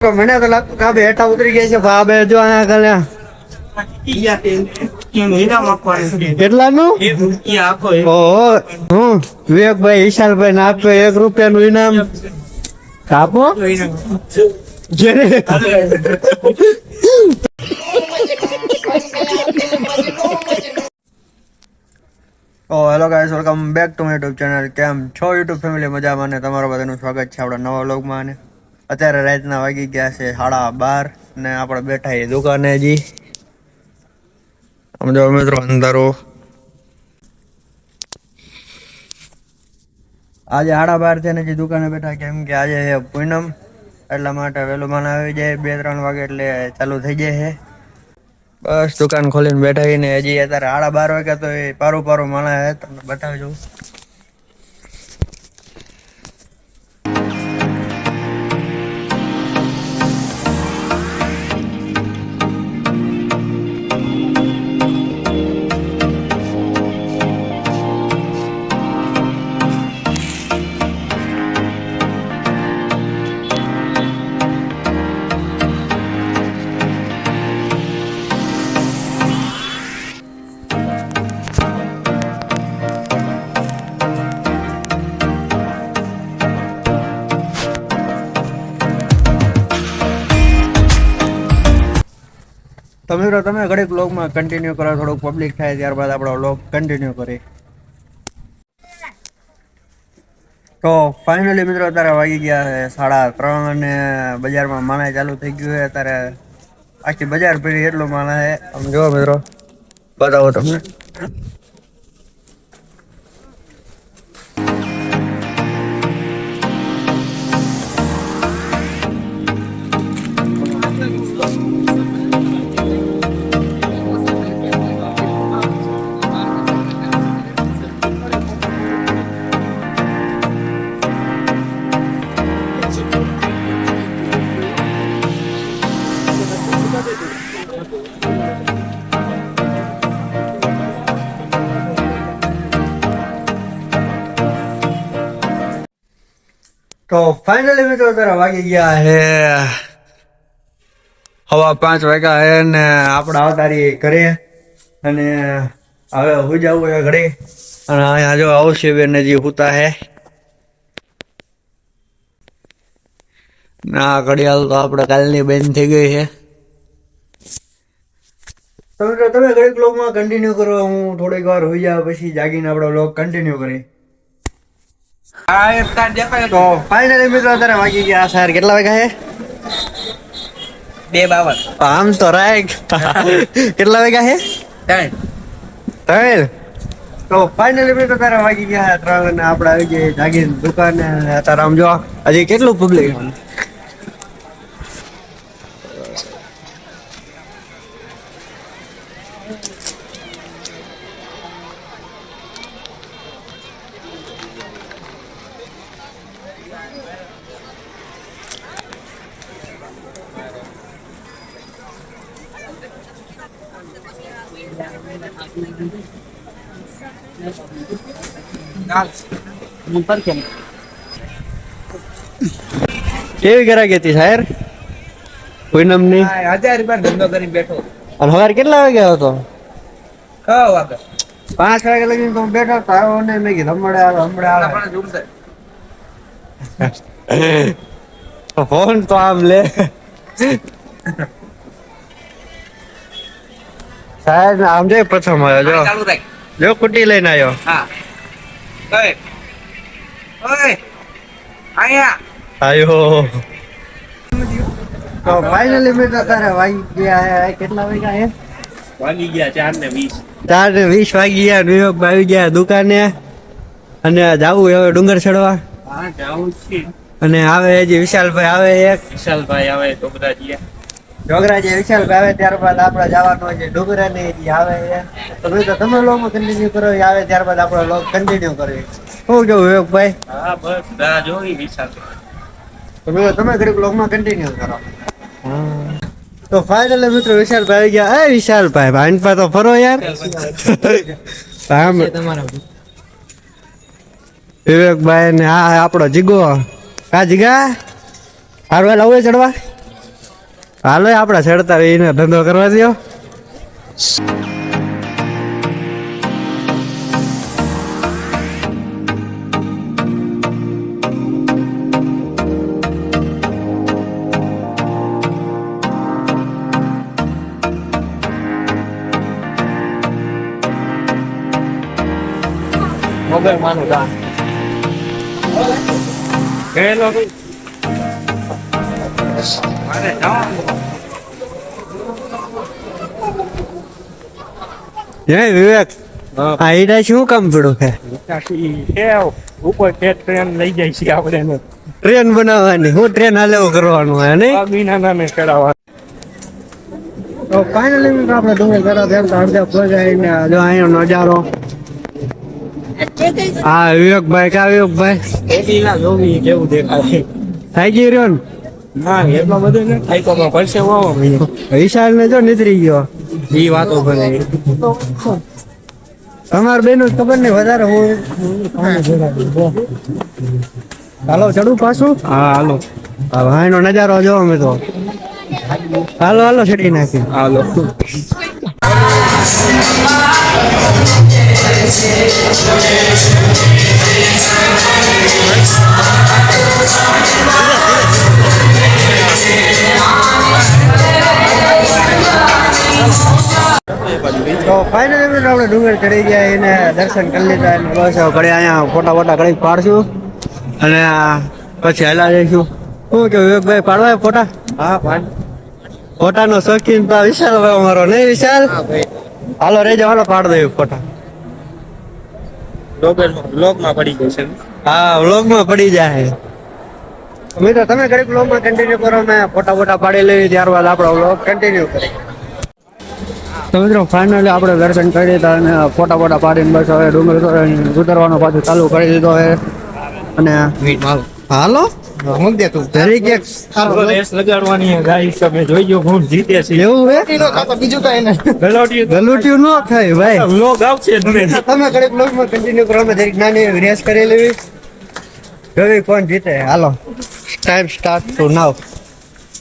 મને તો લાગતું કે આ બે હેઠા ઉતરી ગયા છે ભાવે જો આયા કલ્યા કેટલાનું ઓહો હું વિવેકભાઈ વિશાલભાઈ ને આપો ₹1 નું ઇનામ આપો hello guys, welcome back to my YouTube channel. કેમ છો યુટ્યુબ ફેમિલી? મજામાં ને તમારું બધાનું સ્વાગત છે આપણા નવા વ્લોગમાં. ને અત્યારે રાતના વાગી ગયા છે 12:30 ને આપણે બેઠા એ દુકાને હજી. આમ જો મિત્રો અંધારો. આજે 12:30 છે ને હજી દુકાને બેઠા, કેમ કે આજે છે પૂનમ, એટલા માટે વહેલું માન આવી જાય 2-3 વાગે એટલે ચાલુ થઈ જાય છે. બસ દુકાન ખોલીને બેઠા ને હજી અત્યારે 12:30 વાગ્યા તો એ પારું માણા હે, તમને બતાવજો. તો મિત્રો તમે ઘડીક વ્લોગમાં કન્ટિન્યુ કરો, થોડુંક પબ્લિક થાય ત્યારબાદ આપણો વ્લોગ કન્ટિન્યુ કરીએ. તો ફાઇનલી મિત્રો અત્યારે વાગી ગયા છે 3:30 અને બજારમાં માણા ચાલુ થઈ ગયું છે. અત્યારે આખી બજાર ભરી એટલું માણા છે. આમ જો મિત્રો બતાવો તમને. તો ફાઇનલી મિત્રો અત્યારે વાગી ગયા છે 5:15 વાગ્યા છે ને આપણે આવતારી ઘરે. અને હવે હું જવું છે ઘરે. અને અહીંયા જો આવશે બેન હજી હુતા હે ના ઘડિયાળ તો આપણે કાલની બેન થઈ ગઈ છે. તમે ઘડીક વ્લોગમાં કન્ટિન્યુ કરો, હું થોડીક વાર હોઈ જાવ પછી જાગીને આપણો વ્લોગ કન્ટિન્યુ કરી. તો ફાઇનલી મિત્રો અત્યારે વાગી ગયા સર કેટલા વાગ્યા છે? 2:52. આમ તો રાઈટ. કેટલા વાગ્યા છે? 3. તો ફાઇનલી મિત્રો અત્યારે વાગી ગયા 3 અને આપણે આવી ગયા જાગીને દુકાને. અત્યારે આમ જો હજી કેટલું પબ્લિક. કેવી ગરાગી હતી સાહેબ પૂનમ ની? 1000 રૂપિયા ધંધો કરી બેઠો. અને સવારે કેટલા વાગે હતો? 6 વાગે. 5 વાગે લગીને તો બેઠો હતો. આવ્યો ને મેં કીધું હમણાં ફોન તો આમ લે સાહેબ આમ જો પ્રથમ આવ્યો જો કુટી લઈને આવ્યો. આયો. તો ફાઇનલી મેં અત્યારે વાગી ગયા કેટલા વાગ્યા છે? વાગી ગયા 4:20. 4:20 વાગી ગયા. વિવેક આવી ગયા દુકાને અને જાવું હવે ડુંગર ચડવા. હા જાવું છે. અને આવે હજી વિશાલભાઈ આવે. વિશાલભાઈ આવે તો બધા ગયા જોગરાજી. વિશાલભાઈ આવે ત્યારબાદ આપણે જવાનું છે ડુંગરા ને આવે. તો તમે લોગ કન્ટિન્યુ કરો, આવે ત્યારબાદ આપણો લોગ કન્ટિન્યુ કરીએ. શું કેવું વિવેકભાઈ? હા બસ રાહ જોઈ વિશાલભાઈ. તમે ઘડીક વ્લોગમાં કન્ટિન્યુ કરો. તો ફાઇનલી મિત્રો વિશાલભાઈ આવી ગયા. વિશાલભાઈ ભાઈ પા તો ફરો યાર. વિવેકભાઈ ને આ આપણો જીગો. કા જીગા હારવા લાવે ચડવા? હાલો આપડા ચડતા રહીને ધંધો કરવા દો. મોબાઈલ માનું દાન ગયેલો મારે જવાનું હે વિવેક આ ઈડા શું કામ પડ્યું છે? ઉપર ટ્રેન લઈ જાય છે આપણે ટ્રેન બનાવવાની, હું ટ્રેન હાલે એવું કરવાનું હે નહીં? બીના નામે ચડાવવા. તો ફાઇનલી મિત્રો આપણે ડુંગર ચડવા બેસતા અડધા પહોંચાઈને જો અહીંનો નજારો. હા વિવેકભાઈ, કા વિવેકભાઈ કેવું દેખાય થઈ ગઈ રહ્યો ને? ના એટલો બધો ને થાય તો પરસેવો વિશાલ ને જો નીતરી ગયો. એ વાતો બને તમારે બેન ખબર નહીં વધારે હું. હાલો ચડું પાછું? હા હાલો ભાઈ નો નજારો જો અમે તો. હાલો હાલો ચડી નાખી. હાલો તો ફાઇનલી આપણે ડુંગર ચડી ગયા, એને દર્શન કરી લીધા અને બસ હવે ઘરે અહીંયા ફોટા ફોટા ઘડી પાડશું અને પછી હેલા જઈશું. શું કે વિવેકભાઈ પાડવા ફોટા? હા ભાઈ ફોટાનો શોખીન તો વિશાલ ભાઈ અમારો, નહીં વિશાલ? હાલો રેજો, હાલો પાડ દઈએ ફોટા. બ્લોગમાં પડી જશે. હા વ્લોગમાં પડી જાય. મિત્રો તમે ઘડીક વ્લોગમાં કન્ટિન્યુ કરો, મેં ફોટા ફોટા પાડી લઈએ ત્યારબાદ આપણો વ્લોગ કન્ટિન્યુ કરીએ. તો મિત્રો ફાઇનલી આપણે દર્શન કરી દીધા અને ફોટા ફોટા પાડીને બસ હવે ડુંગર ઉતરવાનો પાછું ચાલુ કરી દીધો છે. અને હાલો હું દે તું જરીક એક રેસ લગાડવાની ગાઈસ તમે જોઈ ગયો કોણ જીતે છે. એવું હે? બીજું કઈ નહીં ગલુટિયું ન થાય ભાઈ. વ્લોગ આવશે જ નહીં. તમે ઘડીક વ્લોગમાં કન્ટિન્યુ કરો, અમે જરીક નાની રેસ કરી લેવી, જોવી કોણ જીતે. હાલો ટાઈમ સ્ટાર્ટ ટુ નાવ.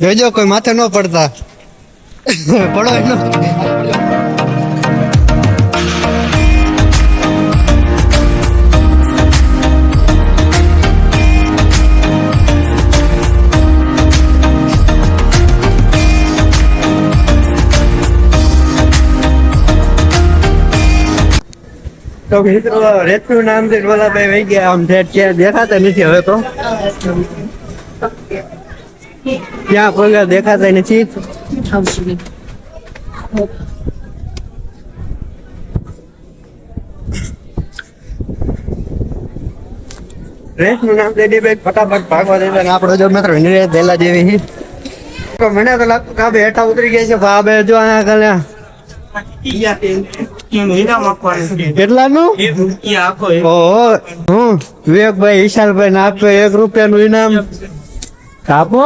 જોજો કોઈ માથે ન પડતા પડો એનો. તો મિત્રો રેતનું નામ થી ડોલાભાઈ વહી ગયા, આમ ઠેઠ ક્યાં દેખાતા નથી હવે તો. ક્યાં પગા દેખાતા નથી. રેતનું નામ દેડીભાઈ ફટાફટ ભાગવા દેતા ને આપણે જો મિત્રો નિરેશ દેલા જેવી. તો મને તો લાગતું કે આ બે હેઠા ઉતરી ગયા છે. આ બે જો અહીંયા કલ્યા કેટલાનું? ઓહો, હું વિવેકભાઈ વિશાલભાઈ ને આપો ₹1 નું ઇનામ આપો.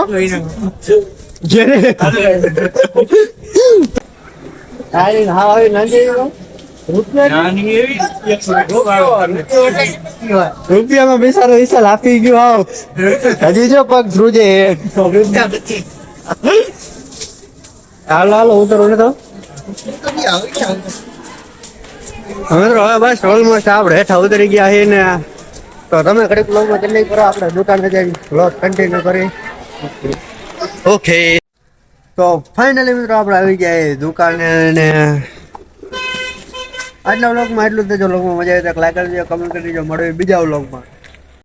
રૂપિયામાં બિચારો વિશાલ આપી ગયો. આવ હજી જો પગ ધ્રુજે. હાલો હાલો ઉતરો ને તો. અમે તો હવે બસ ઓલમોસ્ટ આપણે હેઠા ઉતરી ગયા છીએ ને. તો તમે ઘડીક વ્લોગમાં જલ્દી કરો, આપણે દુકાને જઈ વ્લોગ કન્ટિન્યુ કરી. ઓકે તો ફાઇનલી મિત્રો આપણે આવી ગયા દુકાને ને આટલા વ્લોગમાં એટલું જ. જો વ્લોગમાં મજા આવી તો લાઈક કરજો, કમેન્ટ કરી દેજો. મળે બીજા વ્લોગમાં.